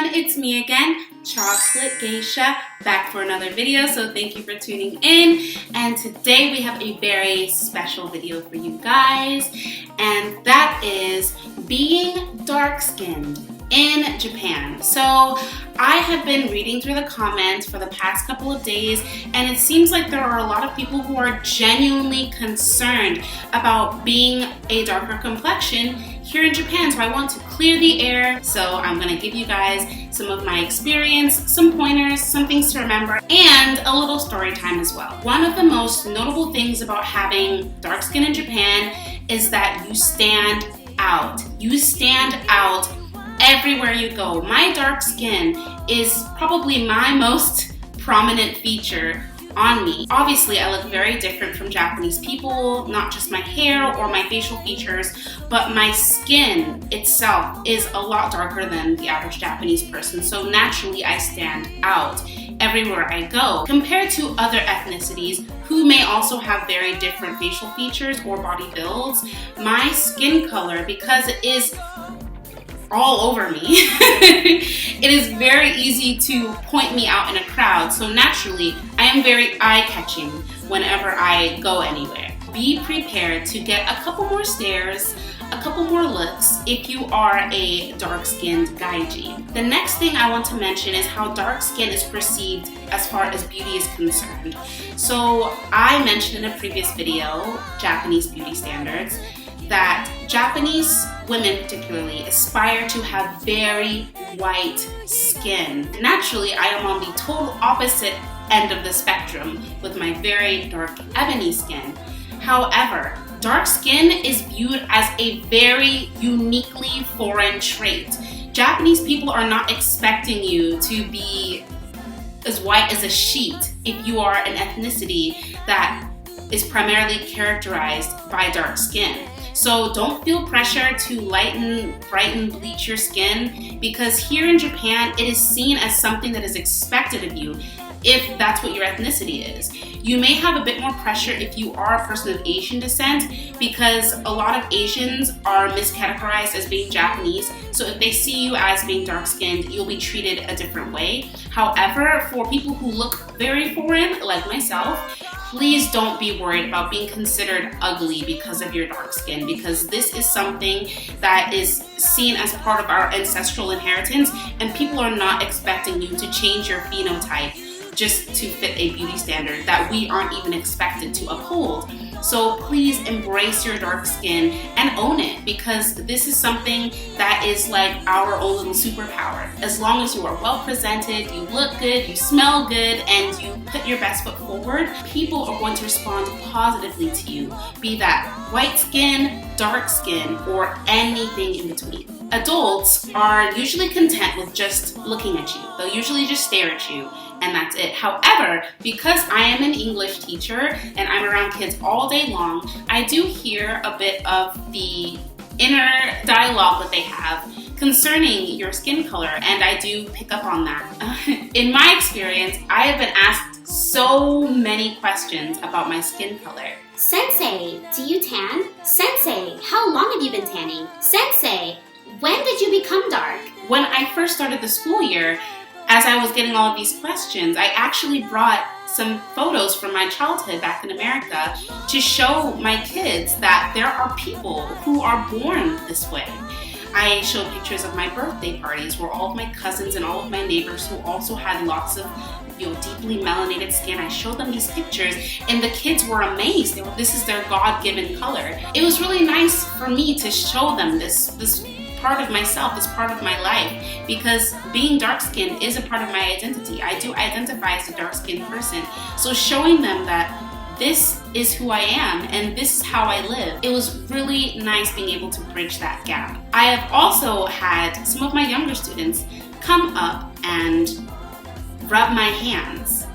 everyone, it's me again, Chocolate Geisha, back for another video, so thank you for tuning in. And today we have a very special video for you guys, and that is being dark-skinned in Japan. So I have been reading through the comments for the past couple of days, and it seems like there are a lot of people who are genuinely concerned about being a darker complexion here in Japan. So I want to clear the air. So I'm gonna give you guys some of my experience, some pointers, some things to remember, and a little story time as well. One of the most notable things about having dark skin in Japan is that you stand out. You stand out everywhere you go. My dark skin is probably my most prominent feature on me. Obviously, I look very different from Japanese people, not just my hair or my facial features, but my skin itself is a lot darker than the average Japanese person. So naturally, I stand out everywhere I go. Compared to other ethnicities who may also have very different facial features or body builds, my skin color, because it is all over me, it is very easy to point me out in a crowd. So naturally, I am very eye-catching whenever I go anywhere. Be prepared to get a couple more stares, a couple more looks if you are a dark-skinned gaijin. The next thing I want to mention is how dark skin is perceived as far as beauty is concerned. So I mentioned in a previous video, Japanese beauty standards, that Japanese women particularly aspire to have very white skin. Naturally, I am on the total opposite end of the spectrum with my very dark ebony skin. However, dark skin is viewed as a very uniquely foreign trait. Japanese people are not expecting you to be as white as a sheet if you are an ethnicity that is primarily characterized by dark skin. So don't feel pressure to lighten, brighten, bleach your skin, because here in Japan, it is seen as something that is expected of you if that's what your ethnicity is. You may have a bit more pressure if you are a person of Asian descent, because a lot of Asians are miscategorized as being Japanese. So if they see you as being dark-skinned, you'll be treated a different way. However, for people who look very foreign, like myself, please don't be worried about being considered ugly because of your dark skin, because this is something that is seen as part of our ancestral inheritance, and people are not expecting you to change your phenotype just to fit a beauty standard that we aren't even expected to uphold. So please embrace your dark skin and own it, because this is something that is like our own little superpower. As long as you are well presented, you look good, you smell good, and you put your best foot forward, people are going to respond positively to you, be that white skin, dark skin, or anything in between. Adults are usually content with just looking at you. They'll usually just stare at you, and that's it. However, because I am an English teacher and I'm around kids all day long, I do hear a bit of the inner dialogue that they have concerning your skin color, and I do pick up on that. In my experience, I have been asked so many questions about my skin color. Sensei, do you tan? Sensei, how long have you been tanning? Sensei, when did you become dark? When I first started the school year, as I was getting all of these questions, I actually brought some photos from my childhood back in America to show my kids that there are people who are born this way. I showed pictures of my birthday parties where all of my cousins and all of my neighbors who also had lots of deeply melanated skin, I showed them these pictures, and the kids were amazed. This is their God-given color. It was really nice for me to show them this part of myself, this part of my life, because being dark-skinned is a part of my identity. I do identify as a dark-skinned person. So showing them that this is who I am and this is how I live, it was really nice being able to bridge that gap. I have also had some of my younger students come up and rub my hands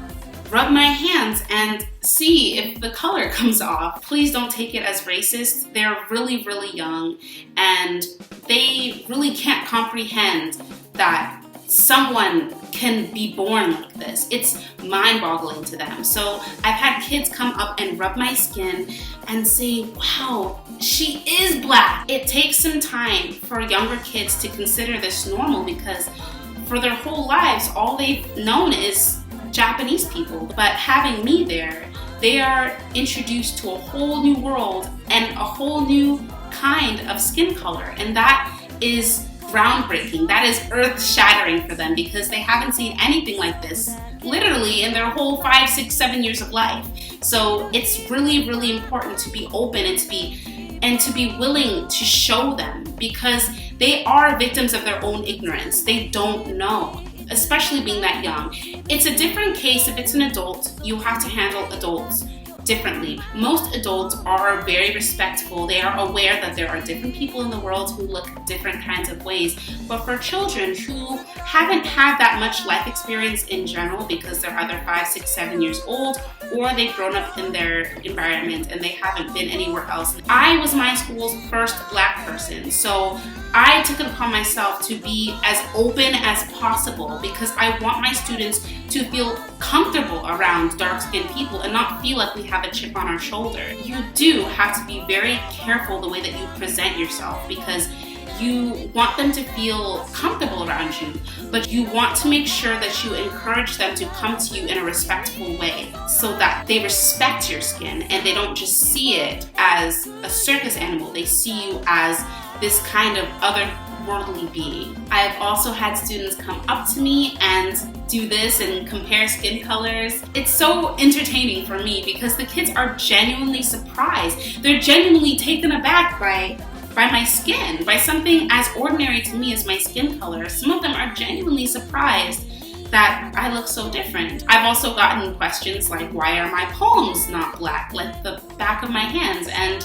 and see if the color comes off. Please don't take it as racist. They're really, really young, and they really can't comprehend that someone can be born like this. It's mind-boggling to them. So I've had kids come up and rub my skin and say, wow, she is black. It takes some time for younger kids to consider this normal, because for their whole lives, all they've known is Japanese people. But having me there, they are introduced to a whole new world and a whole new kind of skin color. And that is groundbreaking. That is earth-shattering for them because they haven't seen anything like this literally in their whole 5, 6, 7 years of life. So it's really, really important to be open and to be willing to show them, because they are victims of their own ignorance. They don't know, especially being that young. It's a different case if it's an adult. You have to handle adults differently. Most adults are very respectful. They are aware that there are different people in the world who look different kinds of ways. But for children who haven't had that much life experience in general, because they're either 5, 6, 7 years old, or they've grown up in their environment and they haven't been anywhere else. I was my school's first Black person, so I took it upon myself to be as open as possible, because I want my students to feel comfortable around dark-skinned people and not feel like we have a chip on our shoulder. You do have to be very careful the way that you present yourself, because you want them to feel comfortable around you, but you want to make sure that you encourage them to come to you in a respectful way so that they respect your skin and they don't just see it as a circus animal. They see you as this kind of otherworldly being. I've also had students come up to me and do this and compare skin colors. It's so entertaining for me because the kids are genuinely surprised. They're genuinely taken aback by my skin, by something as ordinary to me as my skin color. Some of them are genuinely surprised that I look so different. I've also gotten questions like, why are my palms not black, like the back of my hands? And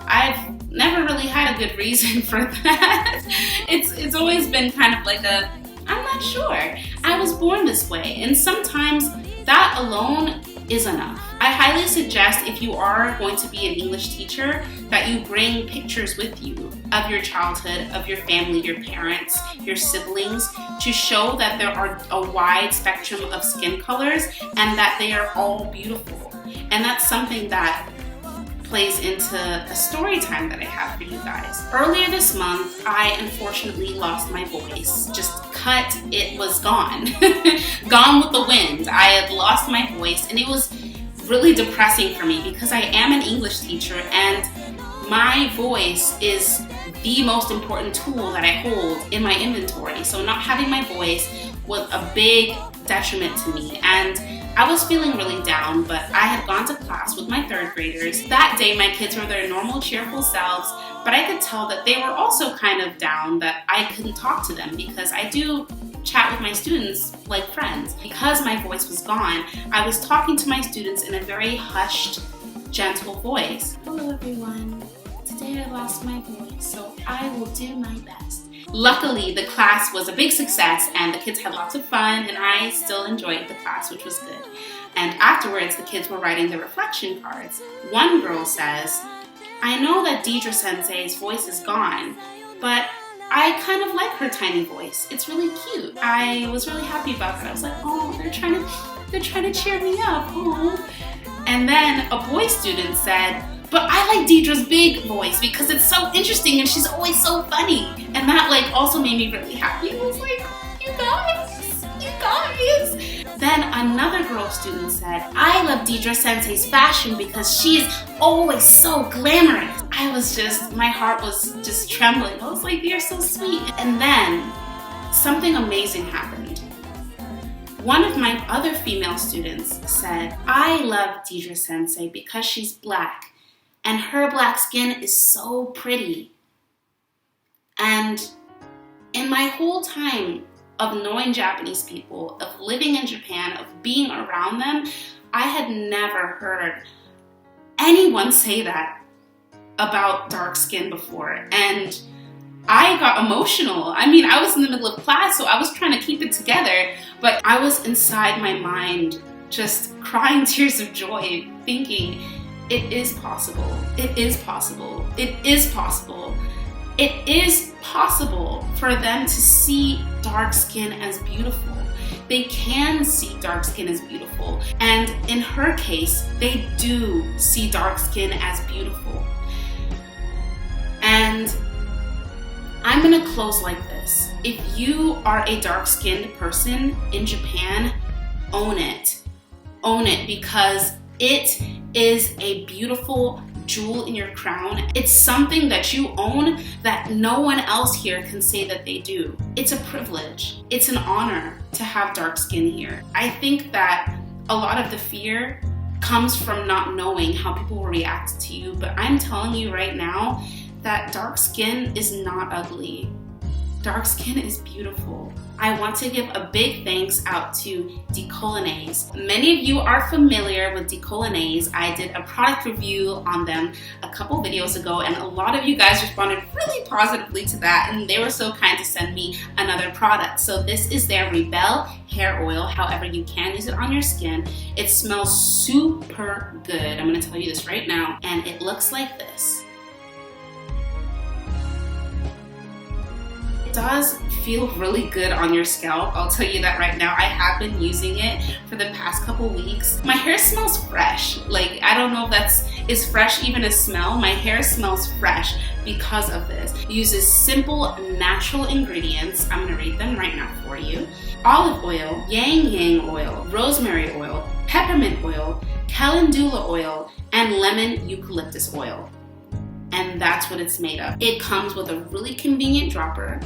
I've never really had a good reason for that. It's always been kind of like I'm not sure. I was born this way, and sometimes that alone is enough. I highly suggest, if you are going to be an English teacher, that you bring pictures with you of your childhood, of your family, your parents, your siblings, to show that there are a wide spectrum of skin colors and that they are all beautiful. And that's something that plays into a story time that I have for you guys. Earlier this month, I unfortunately lost my voice. Just cut, it was gone. Gone with the wind. I had lost my voice, and it was really depressing for me because I am an English teacher and my voice is the most important tool that I hold in my inventory. So not having my voice was a big detriment to me, and I was feeling really down, but I had gone to class with my 3rd graders. That day, my kids were their normal, cheerful selves, but I could tell that they were also kind of down, that I couldn't talk to them because I do chat with my students like friends. Because my voice was gone, I was talking to my students in a very hushed, gentle voice. Hello everyone, today I lost my voice, so I will do my best. Luckily, the class was a big success and the kids had lots of fun, and I still enjoyed the class, which was good. And afterwards, the kids were writing their reflection cards. One girl says, I know that Deidre Sensei's voice is gone, but I kind of like her tiny voice. It's really cute. I was really happy about that. I was like, oh, they're trying to cheer me up. Oh. And then a boy student said, but I like Deidre's big voice because it's so interesting and she's always so funny. And that also made me really happy. I was like, you guys. Then another girl student said, I love Deidre Sensei's fashion because she is always so glamorous. My heart was just trembling. I was like, you're so sweet. And then something amazing happened. One of my other female students said, I love Deidre Sensei because she's Black. And her Black skin is so pretty. And in my whole time of knowing Japanese people, of living in Japan, of being around them, I had never heard anyone say that about dark skin before. And I got emotional. I mean, I was in the middle of class, so I was trying to keep it together, but I was inside my mind just crying tears of joy, thinking, it is possible. It is possible. It is possible. It is possible for them to see dark skin as beautiful. They can see dark skin as beautiful. And in her case, they do see dark skin as beautiful. And I'm gonna close like this. If you are a dark-skinned person in Japan, own it. Own it, because it is a beautiful jewel in your crown. It's something that you own that no one else here can say that they do. It's a privilege. It's an honor to have dark skin here. I think that a lot of the fear comes from not knowing how people will react to you, but I'm telling you right now that dark skin is not ugly. Dark skin is beautiful. I want to give a big thanks out to DeColonaise. Many of you are familiar with DeColonaise. I did a product review on them a couple videos ago, and a lot of you guys responded really positively to that, and they were so kind to send me another product. So this is their Rebel hair oil. However, you can use it on your skin. It smells super good. I'm gonna tell you this right now, and it looks like this. Does feel really good on your scalp. I'll tell you that right now. I have been using it for the past couple weeks. My hair smells fresh. Like, I don't know if is fresh even a smell. My hair smells fresh because of this. It uses simple natural ingredients. I'm gonna read them right now for you. Olive oil, yang oil, rosemary oil, peppermint oil, calendula oil, and lemon eucalyptus oil. And that's what it's made of. It comes with a really convenient dropper.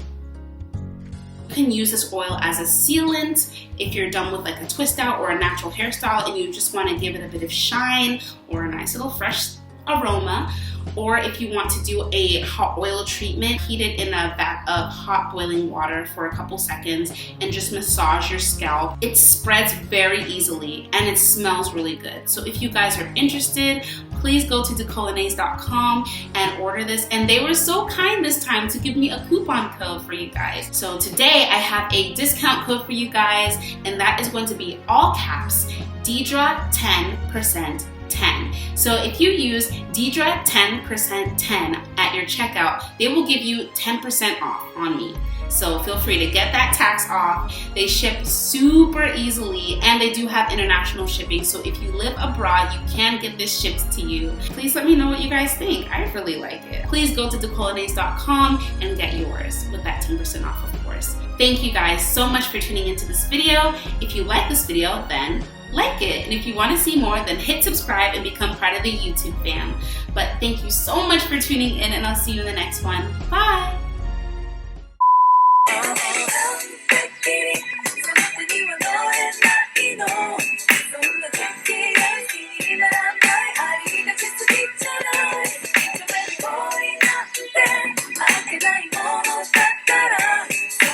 You can use this oil as a sealant if you're done with like a twist out or a natural hairstyle and you just want to give it a bit of shine or a nice little fresh aroma. Or if you want to do a hot oil treatment, heat it in a vat of hot boiling water for a couple seconds and just massage your scalp. It spreads very easily and it smells really good. So if you guys are interested, please go to DeColonaise.com and order this. And they were so kind this time to give me a coupon code for you guys. So today I have a discount code for you guys, and that is going to be all caps, Deidre 10%. 10. So if you use Deidre 10% 10 at your checkout, they will give you 10% off on me. So feel free to get that tax off. They ship super easily and they do have international shipping. So if you live abroad, you can get this shipped to you. Please let me know what you guys think. I really like it. Please go to DeColonaise.com and get yours with that 10% off, of course. Thank you guys so much for tuning into this video. If you like this video, then like it. And if you want to see more, then hit subscribe and become part of the YouTube fam. But thank you so much for tuning in, and I'll see you in the next one. Bye!